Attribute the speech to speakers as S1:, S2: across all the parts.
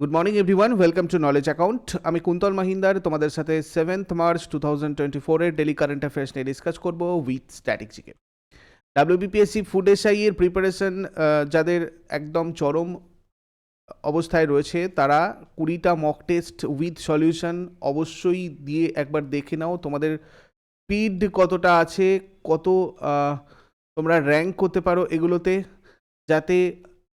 S1: Good morning everyone, welcome to knowledge account. আমি কুন্তল মাহিন্দার তোমাদের সাথে 7th মার্চ 2024-এর ডেলি কারেন্ট অ্যাফেয়ার্স নিয়ে ডিসকাস করবো উইথ স্ট্যাটিক্সিকে। ডাব্লিউবিপিএসসি ফুড এসআই এর প্রিপারেশন যাদের একদম চরম অবস্থায় রয়েছে তারা 20টা মক টেস্ট উইথ সলিউশন অবশ্যই দিয়ে একবার দেখে নাও তোমাদের স্পিড কতটা আছে, কত তোমরা র্যাঙ্ক করতে পারো এগুলোতে, যাতে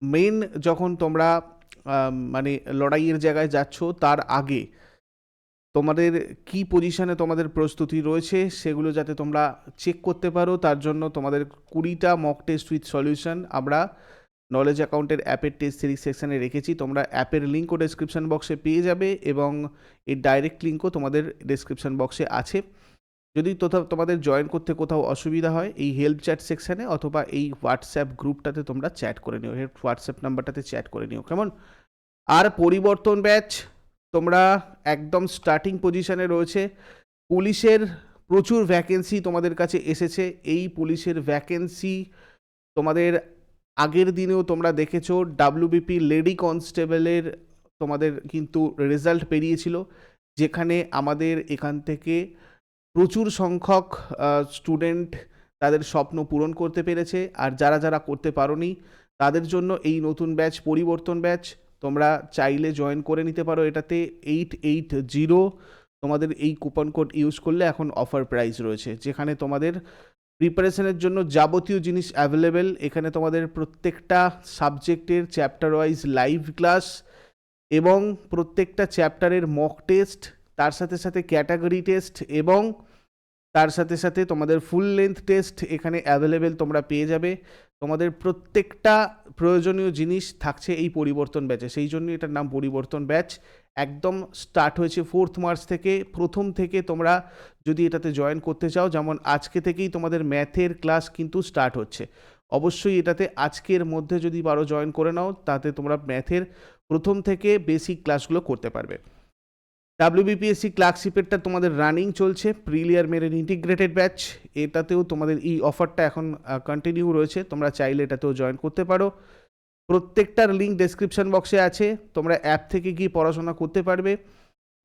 S1: মেন যখন তোমরা মানে লড়াইয়ের জায়গায় যাচ্ছ তার আগে তোমাদের কি পজিশনে তোমাদের প্রস্তুতি রয়েছে সেগুলো যাতে তোমরা চেক করতে পারো। তার জন্য তোমাদের 20টা মক টেস্ট উইথ সলিউশন আমরা নলেজ অ্যাকাউন্টের অ্যাপের টেস্ট সিরিজ সেকশানে রেখেছি। তোমরা অ্যাপের লিঙ্কও ডেসক্রিপশন বক্সে পেয়ে যাবে এবং এর ডাইরেক্ট লিঙ্কও তোমাদের ডেসক্রিপশন বক্সে আছে। যদি তোমাদের জয়েন করতে কোথাও অসুবিধা হয় এই হেল্প চ্যাট সেকশানে অথবা এই হোয়াটসঅ্যাপ গ্রুপটাতে তোমরা চ্যাট করে নিও, হোয়াটসঅ্যাপ নাম্বারটাতে চ্যাট করে নিও, কেমন? আর পরিবর্তন ব্যাচ তোমরা একদম স্টার্টিং পজিশনে রয়েছে। পুলিশের প্রচুর ভ্যাকেন্সি তোমাদের কাছে এসেছে। এই পুলিশের ভ্যাকেন্সি তোমাদের আগের দিনেও তোমরা দেখেছো, ডাব্লিউবিপি লেডি কনস্টেবলের তোমাদের কিন্তু রেজাল্ট বেরিয়েছিল, যেখানে আমাদের এখান থেকে প্রচুর সংখ্যক স্টুডেন্ট তাদের স্বপ্ন পূরণ করতে পেরেছে। আর যারা যারা করতে পারোনি তাদের জন্য এই নতুন ব্যাচ পরিবর্তন ব্যাচ তোমরা চাইলে জয়েন করে নিতে পারো। এটাতে 880 তোমাদের এই কুপন কোড ইউজ করলে এখন অফার প্রাইস রয়েছে, যেখানে তোমাদের প্রিপারেশনের জন্য যাবতীয় জিনিস অ্যাভেলেবেল। এখানে তোমাদের প্রত্যেকটা সাবজেক্টের চ্যাপ্টার ওয়াইজ লাইভ ক্লাস এবং প্রত্যেকটা চ্যাপ্টারের মক টেস্ট, তার সাথে সাথে ক্যাটাগরি টেস্ট এবং তার সাথে সাথে তোমাদের ফুল লেন্থ টেস্ট এখানে অ্যাভেলেবেল তোমরা পেয়ে যাবে। তোমাদের প্রত্যেকটা প্রয়োজনীয় জিনিস থাকছে এই পরিবর্তন ব্যাচে, সেই জন্য এটার নাম পরিবর্তন ব্যাচ। একদম স্টার্ট হয়েছে 4th মার্চ থেকে। প্রথম থেকে তোমরা যদি এটাতে জয়েন করতে চাও, যেমন আজকে থেকেই তোমাদের ম্যাথের ক্লাস কিন্তু স্টার্ট হচ্ছে, অবশ্যই এটাতে আজকের মধ্যে যদি পারো জয়েন করে নাও, তাতে তোমরা ম্যাথের প্রথম থেকে বেসিক ক্লাসগুলো করতে পারবে। ডাব্লিউবিপিএসসি ক্লার্কশিপেরটা তোমাদের রানিং চলছে, প্রিলিয়ার মেরিট ইন্টিগ্রেটেড ব্যাচ, এটাতেও তোমাদের এই অফারটা এখন কন্টিনিউ রয়েছে। তোমরা চাইলে এটাতেও জয়েন করতে পারো। প্রত্যেকটার লিঙ্ক ডেসক্রিপশন বক্সে আছে, তোমরা অ্যাপ থেকে গিয়ে পড়াশোনা করতে পারবে।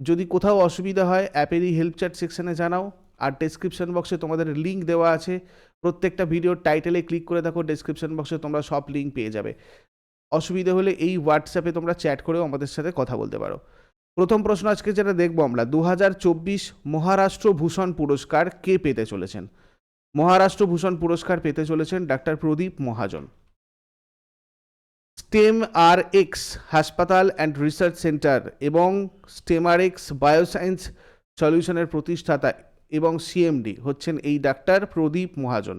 S1: যদি কোথাও অসুবিধা হয় অ্যাপেরই হেল্প চ্যাট সেকশানে জানাও। আর ডেসক্রিপশন বক্সে তোমাদের লিঙ্ক দেওয়া আছে, প্রত্যেকটা ভিডিওর টাইটেলে ক্লিক করে দেখো, ডেসক্রিপশন বক্সে তোমরা সব লিঙ্ক পেয়ে যাবে। অসুবিধা হলে এই হোয়াটসঅ্যাপে তোমরা চ্যাট করেও আমাদের সাথে কথা বলতে পারো। প্রথম প্রশ্ন আজকে যেটা দেখবো আমরা, 2024 মহারাষ্ট্র ভূষণ পুরস্কার কে পেতে চলেছেন? মহারাষ্ট্র ভূষণ পুরস্কার পেতে চলেছেন ডাক্তার প্রদীপ মহাজন। স্টেম আর এক্স হাসপাতাল অ্যান্ড রিসার্চ সেন্টার এবং স্টেমারেক্স বায়োসায়েন্স সলিউশনের প্রতিষ্ঠাতা এবং সিএমডি হচ্ছেন এই ডাক্তার প্রদীপ মহাজন।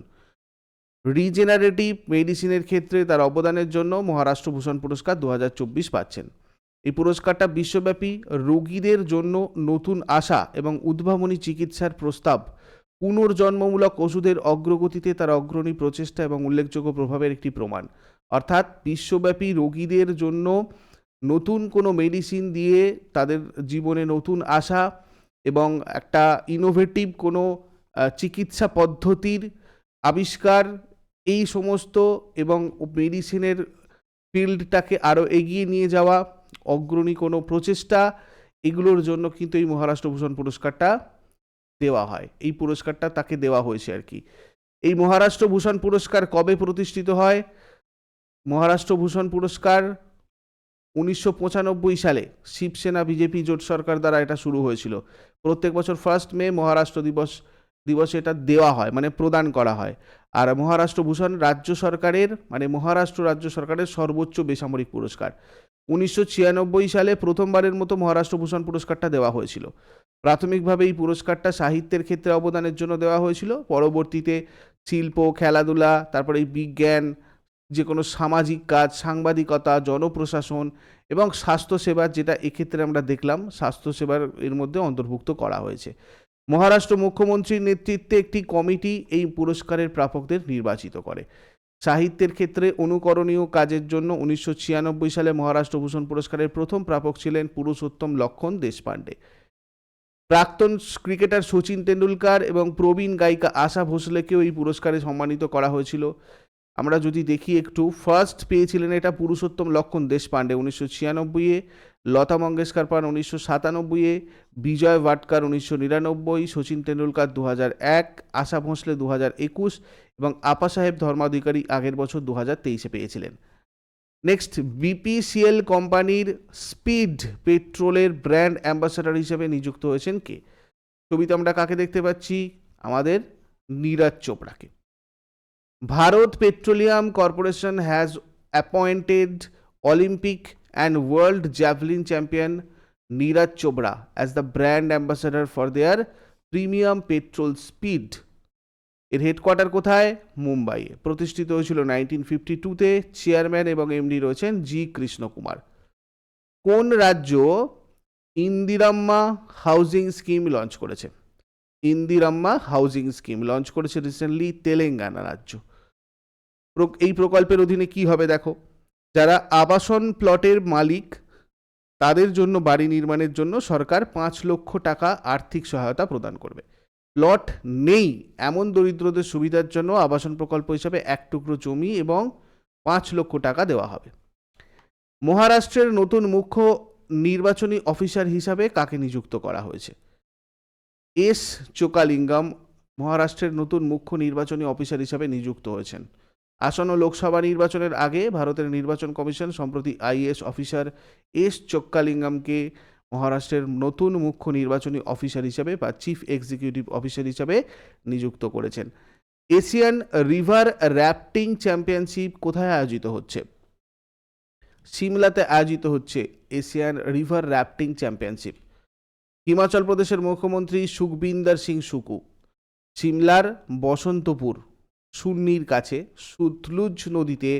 S1: রিজেনারেটিভ মেডিসিনের ক্ষেত্রে তার অবদানের জন্য মহারাষ্ট্র ভূষণ পুরস্কার 2024 পাচ্ছেন। এই পুরস্কারটা বিশ্বব্যাপী রোগীদের জন্য নতুন আশা এবং উদ্ভাবনী চিকিৎসার প্রস্তাব, পুনর্জন্মমূলক ওষুধের অগ্রগতিতে তার অগ্রণী প্রচেষ্টা এবং উল্লেখযোগ্য প্রভাবের একটি প্রমাণ। অর্থাৎ বিশ্বব্যাপী রোগীদের জন্য নতুন কোনো মেডিসিন দিয়ে তাদের জীবনে নতুন আশা এবং একটা ইনোভেটিভ কোনো চিকিৎসা পদ্ধতির আবিষ্কার, এই সমস্ত এবং মেডিসিনের ফিল্ডটাকে আরও এগিয়ে নিয়ে যাওয়া, অগ্রণী কোনো প্রচেষ্টা, এগুলোর জন্য কিন্তু এই মহারাষ্ট্র ভূষণ পুরস্কারটা দেওয়া হয়। এই পুরস্কারটা তাকে দেওয়া হয়েছে আর কি। এই মহারাষ্ট্র ভূষণ পুরস্কার কবে প্রতিষ্ঠিত হয়? মহারাষ্ট্র ভূষণ পুরস্কার 1995 সালে শিবসেনা বিজেপি জোট সরকার দ্বারা এটা শুরু হয়েছিল। প্রত্যেক বছর 1 মে মহারাষ্ট্র দিবসে এটা দেওয়া হয়, মানে প্রদান করা হয়। আর মহারাষ্ট্র ভূষণ রাজ্য সরকারের, মানে মহারাষ্ট্র রাজ্য সরকারের সর্বোচ্চ বেসামরিক পুরস্কার। 1996 সালে প্রথমবারের মতো মহারাষ্ট্র ভূষণ পুরস্কারটা দেওয়া হয়েছিল। প্রাথমিকভাবে এই পুরস্কারটা সাহিত্যের ক্ষেত্রে অবদানের জন্য দেওয়া হয়েছিল, পরবর্তীতে শিল্প, খেলাধুলা, তারপরে এই বিজ্ঞান, যে কোনো সামাজিক কাজ, সাংবাদিকতা, জনপ্রশাসন এবং স্বাস্থ্যসেবা, যেটা এক্ষেত্রে আমরা দেখলাম স্বাস্থ্যসেবার এর মধ্যে অন্তর্ভুক্ত করা হয়েছে। মহারাষ্ট্র মুখ্যমন্ত্রীর নেতৃত্বে একটি কমিটি এই পুরস্কারের প্রাপকদের নির্বাচিত করে। সাহিত্যের ক্ষেত্রে অনুকরণীয় কাজের জন্য 1996 সালে মহারাষ্ট্র ভূষণ পুরস্কারের প্রথম প্রাপক ছিলেন পুরুষোত্তম লক্ষণ দেশপাণ্ডে। প্রাক্তন ক্রিকেটার সচিন তেন্ডুলকার এবং প্রবীণ গায়িকা আশা ভোসলেকেও এই পুরস্কারে সম্মানিত করা হয়েছিল। আমরা যদি দেখি একটু, ফার্স্ট পেয়েছিলেন এটা পুরুষোত্তম লক্ষণ দেশপাণ্ডে 1996-এ লতা মঙ্গেশকর পান 1997-এ, বিজয় ভাটকার 1999, সচিন তেন্ডুলকার 2001, আশা ভোঁসলে 2021 এবং আপা সাহেব ধর্মাধিকারী আগের বছর 2023-এ পেয়েছিলেন। নেক্সট, বিপিসিএল কোম্পানির স্পিড পেট্রোলের ব্র্যান্ড অ্যাম্বাসাডার হিসেবে নিযুক্ত হয়েছেন কে? ছবিতে আমরা কাকে দেখতে পাচ্ছি? আমাদের নীরজ চোপড়াকে। Bharat petroleum corporation has appointed Olympic and world javelin champion Neeraj Chopra as the brand ambassador for their premium petrol speed. এর হেডকোয়ার্টার কোথায়? মুম্বাইয়ে। প্রতিষ্ঠিত হয়েছিল 1952-তে। চেয়ারম্যান এবং এমডি রয়েছেন জি কৃষ্ণকুমার। কোন রাজ্য ইন্দিরাম্মা হাউজিং স্কিম লঞ্চ করেছে? ইন্দিরাম্মা হাউজিং স্কিম লঞ্চ করেছে রিসেন্টলি তেলেঙ্গানা রাজ্য। এই প্রকল্পের অধীনে কি হবে দেখো, যারা আবাসন প্লটের মালিক তাদের জন্য বাড়ি নির্মাণের জন্য সরকার 5 লক্ষ টাকা আর্থিক সহায়তা প্রদান করবে। প্লট নেই এমন দরিদ্রদের সুবিধার জন্য আবাসন প্রকল্প হিসাবে 1 টুকরো জমি এবং 5 লক্ষ টাকা দেওয়া হবে। মহারাষ্ট্রের নতুন মুখ্য নির্বাচনী অফিসার হিসাবে কাকে নিযুক্ত করা হয়েছে? এস চোকালিঙ্গম মহারাষ্ট্রের নতুন মুখ্য নির্বাচনী অফিসার হিসাবে নিযুক্ত হয়েছেন। আসন্ন লোকসভা নির্বাচনের আগে ভারতের নির্বাচন কমিশন সম্প্রতি আইএএস অফিসার এস চোক্কালিঙ্গমকে মহারাষ্ট্রের নতুন মুখ্য নির্বাচনী অফিসার হিসাবে বা চিফ এক্সিকিউটিভ অফিসার হিসাবে নিযুক্ত করেছেন। এশিয়ান রিভার র্যাফটিং চ্যাম্পিয়নশিপ কোথায় আয়োজিত হচ্ছে? সিমলাতে আয়োজিত হচ্ছে Asian river rafting championship. Himachal প্রদেশের মুখ্যমন্ত্রী সুখবিন্দর সিং সুকু সিমলার বসন্তপুর সুন্নির কাছে সুতলুজ নদীতে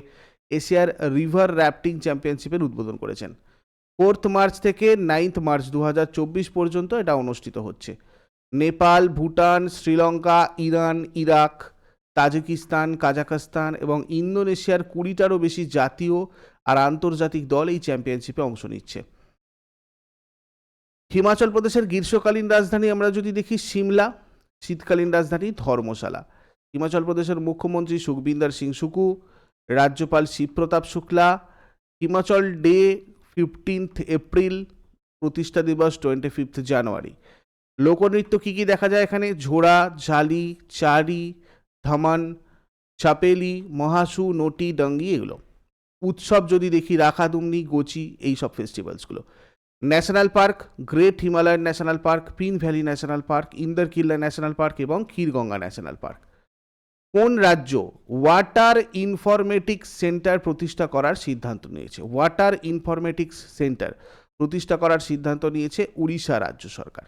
S1: এশিয়ার রিভার র্যাফটিং চ্যাম্পিয়নশিপের উদ্বোধন করেছেন। 4 মার্চ থেকে 9 মার্চ 2024 পর্যন্ত এটা অনুষ্ঠিত হচ্ছে। Nepal, Bhutan, Sri Lanka, Iran, Iraq, Tajikistan, Kazakhstan এবং ইন্দোনেশিয়ার 20টারও বেশি জাতীয় আর আন্তর্জাতিক দল এই চ্যাম্পিয়নশিপে অংশ নিচ্ছে। হিমাচল প্রদেশের গ্রীষ্মকালীন রাজধানী আমরা যদি দেখি সিমলা, শীতকালীন রাজধানী ধর্মশালা। হিমাচল প্রদেশের মুখ্যমন্ত্রী সুখবিন্দর সিং সুকু, রাজ্যপাল শিবপ্রতাপ শুক্লা। হিমাচল ডে 15 এপ্রিল, প্রতিষ্ঠা দিবস 25 জানুয়ারি। লোকনৃত্য কী কী দেখা যায় এখানে? ঝোড়া, ঝালি, চারি, ধামান, চাপেলি, মহাসু, নটি, ডঙ্গি এগুলো। উৎসব যদি দেখি রাখাদুমনি, গোচি, এইসব ফেস্টিভ্যালসগুলো। National park, great Himalayan national park, Pin valley national park, Indrakilla national park এবং ক্ষীরগঙ্গা ন্যাশনাল পার্ক। কোন রাজ্য ওয়াটার ইনফরমেটিক্স সেন্টার প্রতিষ্ঠা করার সিদ্ধান্ত নিয়েছে? ওয়াটার ইনফরমেটিক্স সেন্টার প্রতিষ্ঠা করার সিদ্ধান্ত নিয়েছে উড়িষ্যা রাজ্য সরকার।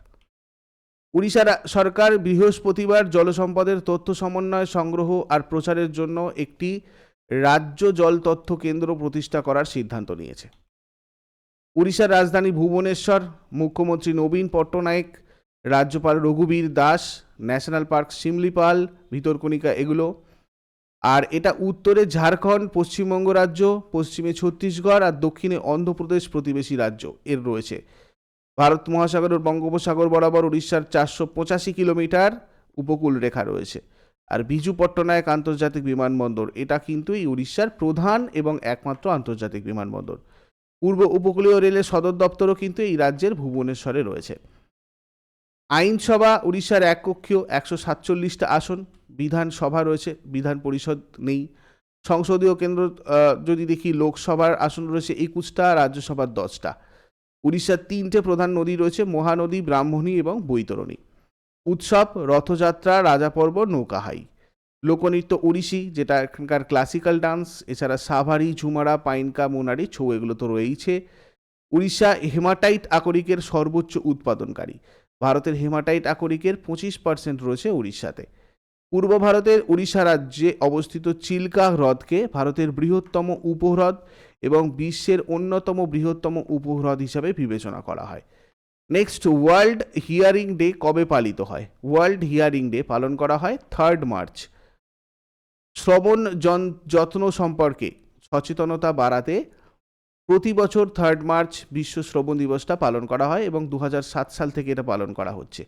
S1: উড়িষ্যা সরকার বৃহস্পতিবার জলসম্পদের তথ্য সমন্বয়, সংগ্রহ আর প্রচারের জন্য একটি রাজ্য জল তথ্য কেন্দ্র প্রতিষ্ঠা করার সিদ্ধান্ত নিয়েছে। উড়িষ্যার রাজধানী ভুবনেশ্বর, মুখ্যমন্ত্রী নবীন পট্টনায়েক, রাজ্যপাল রঘুবীর দাস, ন্যাশনাল পার্ক শিমলিপাল, ভিতরকণিকা এগুলো। আর এটা উত্তরে ঝাড়খণ্ড, পশ্চিমবঙ্গ রাজ্য, পশ্চিমে ছত্তিশগড় আর দক্ষিণে অন্ধ্রপ্রদেশ প্রতিবেশী রাজ্য এর রয়েছে। ভারত মহাসাগরের বঙ্গোপসাগর বরাবর উড়িষ্যার 485 কিলোমিটার উপকূল রেখা রয়েছে। আর বিজু পট্টনায়ক আন্তর্জাতিক বিমানবন্দর এটা কিন্তু এই উড়িষ্যার প্রধান এবং একমাত্র আন্তর্জাতিক বিমানবন্দর। পূর্ব উপকূলীয় রেলের সদর দপ্তরও কিন্তু এই রাজ্যের ভুবনেশ্বরে রয়েছে। আইনসভা উড়িষ্যার এককক্ষীয়, 147টা আসন। বিধানসভা রয়েছে, বিধান পরিষদ নেই। সংসদীয় কেন্দ্র যদি দেখি, লোকসভার আসন রয়েছে 21টা, রাজ্যসভার 10টা। উড়িষ্যার 3টে প্রধান নদী রয়েছে, মহানদী, ব্রাহ্মণী এবং বৈতরণী। উৎসব রথযাত্রা, রাজাপর্ব, নৌকাহাই। লোকনৃত্য ওড়িশি যেটা এখানকার ক্লাসিক্যাল ডান্স, এছাড়া সাভারি, ঝুমারা, পাইনকা, মোনারি, ছৌ এগুলো তো রয়েইছে। উড়িষ্যা হেমাটাইট আকরিকের সর্বোচ্চ উৎপাদনকারী। ভারতের হেমাটাইট আকরিকের 25% রয়েছে উড়িষ্যাতে। পূর্ব ভারতের উড়িষ্যা রাজ্যে অবস্থিত চিল্কা হ্রদকে ভারতের বৃহত্তম উপহ্রদ এবং বিশ্বের অন্যতম বৃহত্তম উপহ্রদ হিসাবে বিবেচনা করা হয়। নেক্সট, ওয়ার্ল্ড হিয়ারিং ডে কবে পালিত হয়? ওয়ার্ল্ড হিয়ারিং ডে পালন করা হয় 3 মার্চ। শ্রবণ যত্ন সম্পর্কে সচেতনতা বাড়াতে প্রতি বছর 3 মার্চ বিশ্ব শ্রবণ দিবসটা পালন করা হয় এবং 2007 সাল থেকে এটা পালন করা হচ্ছে।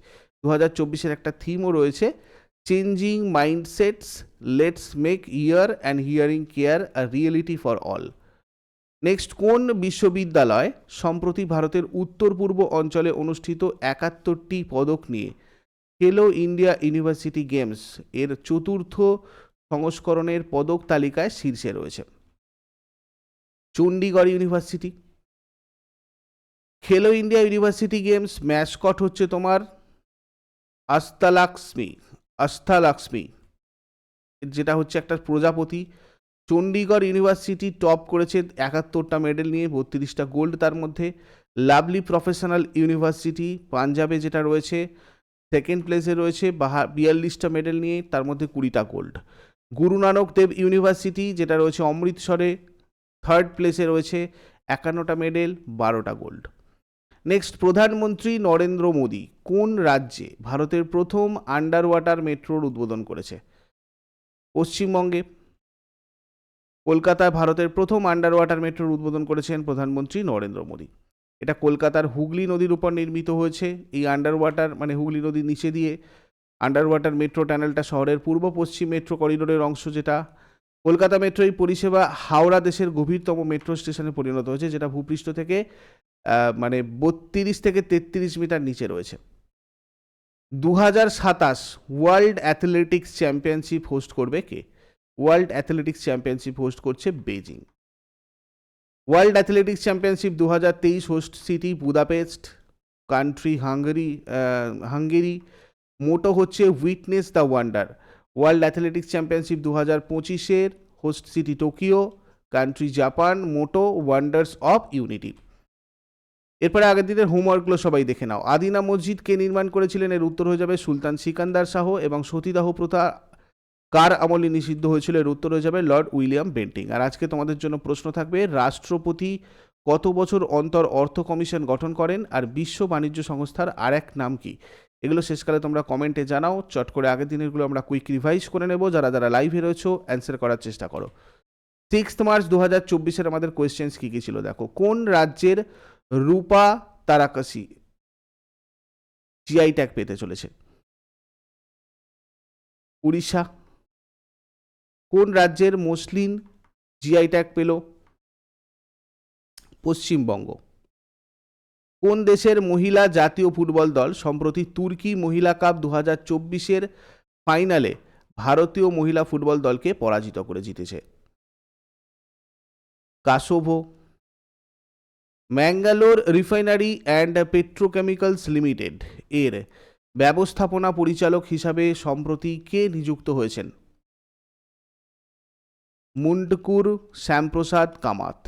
S1: 2024-এর একটা থিমও রয়েছে, changing mindsets, let's make ear and hearing care a reality for all. Next, কোন বিশ্ববিদ্যালয় সম্প্রতি ভারতের উত্তর পূর্ব অঞ্চলে অনুষ্ঠিত 71টি পদক নিয়ে খেলো ইন্ডিয়া ইউনিভার্সিটি গেমস এর চতুর্থ সংস্করণের পদক তালিকায় শীর্ষে রয়েছে? চণ্ডীগড় ইউনিভার্সিটি। খেলো ইন্ডিয়া ইউনিভার্সিটি গেমস ম্যাসকট হচ্ছে তোমার আস্থালাক্সমি, যেটা হচ্ছে একটা প্রজাপতি। চণ্ডীগড় ইউনিভার্সিটি টপ করেছে 71টা মেডেল নিয়ে, 32টা গোল্ড তার মধ্যে। লাভলি প্রফেশনাল ইউনিভার্সিটি পাঞ্জাবে যেটা রয়েছে সেকেন্ড প্লেসে রয়েছে 42টা মেডেল নিয়ে, তার মধ্যে 20টা গোল্ড। গুরু নানক দেব ইউনিভার্সিটি যেটা রয়েছে অমৃতসরে থার্ড প্লেসে রয়েছে 51টা মেডেল, 12টা গোল্ড। নেক্সট, প্রধানমন্ত্রী নরেন্দ্র মোদী কোন রাজ্যে ভারতের প্রথম আন্ডার ওয়াটার মেট্রোর উদ্বোধন করেছে? পশ্চিমবঙ্গে। কলকাতায় ভারতের প্রথম আন্ডার ওয়াটার মেট্রোর উদ্বোধন করেছেন প্রধানমন্ত্রী নরেন্দ্র মোদী। এটা কলকাতার হুগলি নদীর উপর নির্মিত হয়েছে। এই আন্ডার ওয়াটার মানে হুগলি নদীর নিচে দিয়ে আন্ডার ওয়াটার মেট্রো টানেলটা শহরের পূর্ব পশ্চিম মেট্রো করিডোরের অংশ, যেটা কলকাতা মেট্রো এই পরিষেবা হাওড়া দেশের গভীরতম মেট্রো স্টেশনে পরিণত হয়েছে, যেটা ভূপৃষ্ঠ থেকে 32 থেকে 33 মিটার নিচে রয়েছে। 2027 ওয়ার্ল্ড অ্যাথলেটিক্স চ্যাম্পিয়নশিপ হোস্ট করবে কে? ওয়ার্ল্ড অ্যাথলেটিক্স চ্যাম্পিয়নশিপ হোস্ট করছে Beijing. World athletics championship 2023 host city Budapest, country Hungary. Motto হচ্ছে witness the wonder. World athletics championship 2025-এর host city Tokyo, country Japan. Motto wonders of unity. এরপরে আগের দিনের হোমওয়ার্কগুলো সবাই দেখে নাও। আদিনা মসজিদ কে নির্মাণ করেছিলেন? এর উত্তর হয়ে যাবে সুলতান সিকান্দার শাহ। এবং সতীদাহ প্রথা কার আমলে নিষিদ্ধ হয়েছিল? এর উত্তর হয়ে যাবে লর্ড উইলিয়াম বেন্টিং। আর আজকে তোমাদের জন্য প্রশ্ন থাকবে, রাষ্ট্রপতি কত বছর অন্তর অর্থ কমিশন গঠন করেন? আর বিশ্ব বাণিজ্য সংস্থার আর এক নাম কি? এগুলো শেষকালে তোমরা কমেন্টে জানাও। চট করে আগের দিনেরগুলো আমরা কুইক রিভাইজ করে নেব। যারা যারা লাইভে রয়েছো অ্যান্সার করার চেষ্টা করো। 6 মার্চ 2024 আমাদের কোয়েশ্চেন্স কী কী ছিল দেখো। কোন রাজ্যের রূপা তারাকাসি জিআই ট্যাগ পেতে চলেছে? উড়িষ্যা। কোন রাজ্যের মসলিন জিআই ট্যাগ পেল? পশ্চিমবঙ্গ। কোন দেশের মহিলা জাতীয় ফুটবল দল সম্প্রতি তুর্কি মহিলা কাপ 2024-এর ফাইনালে ভারতীয় মহিলা ফুটবল দলকে পরাজিত করে জিতেছে? Kosovo. Mangalore refinery and petrochemicals limited এর ব্যবস্থাপনা পরিচালক হিসাবে সম্প্রতি কে নিযুক্ত হয়েছেন? মুন্ডকুর শ্যামপ্রসাদ কামাত।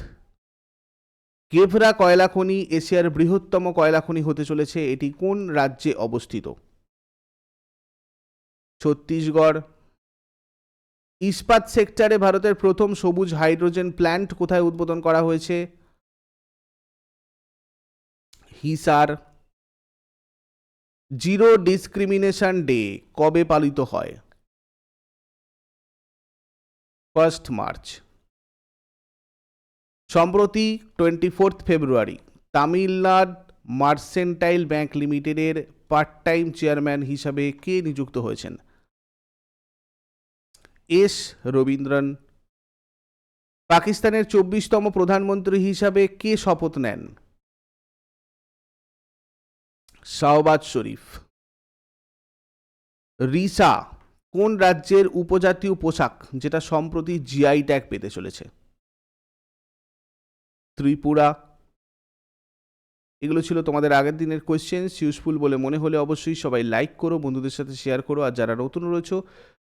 S1: কেভরা কয়লা খনি এশিয়ার বৃহত্তম কয়লা খনি হতে চলেছে। এটি কোন রাজ্যে অবস্থিত? ছত্তিশগড়। ইস্পাত সেক্টরে ভারতের প্রথম সবুজ হাইড্রোজেন প্ল্যান্ট কোথায় উদ্বোধন করা হয়েছে? হিসার। জিরো ডিসক্রিমিনেশন ডে কবে পালিত হয়? 1 মার্চ। সম্প্রতি 24 ফেব্রুয়ারি তামিলনাড়ু মার্সেন্টাইল ব্যাংক লিমিটেডের পার্ট টাইম চেয়ারম্যান হিসাবে কে নিযুক্ত হয়েছেন? এস রবীন্দ্রন। পাকিস্তানের 24তম প্রধানমন্ত্রী হিসাবে কে শপথ নেন? শাহবাজ শরীফ। রিসা কোন রাজ্যের উপজাতীয় পোশাক যেটা সম্প্রতি জিআই ট্যাগ পেতে চলেছে? ত্রিপুরা। এগুলো ছিল তোমাদের আগের দিনের কোয়েশ্চেন্স। ইউজফুল বলে মনে হলে অবশ্যই সবাই লাইক করো, বন্ধুদের সাথে শেয়ার করো। আর যারা নতুন রয়েছে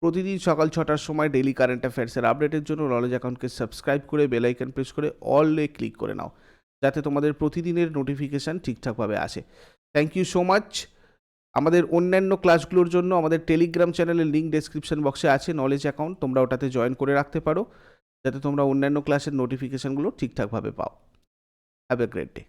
S1: প্রতিদিন সকাল 6টার সময় ডেইলি কারেন্ট অ্যাফেয়ার্সের আপডেটের জন্য নলেজ অ্যাকাউন্টকে সাবস্ক্রাইব করে বেল আইকন প্রেস করে অলে ক্লিক করে নাও, যাতে তোমাদের প্রতিদিনের নোটিফিকেশান ঠিকঠাকভাবে আসে। Thank you so much. আমাদের অন্যান্য ক্লাসগুলোর জন্য আমাদের টেলিগ্রাম চ্যানেলের লিঙ্ক ডেসক্রিপশন বক্সে আছে, নলেজ অ্যাকাউন্ট, তোমরা ওটাতে জয়েন করে রাখতে পারো, যাতে তোমরা অন্যান্য ক্লাসের নোটিফিকেশানগুলো ঠিকঠাকভাবে পাও। Have a great day.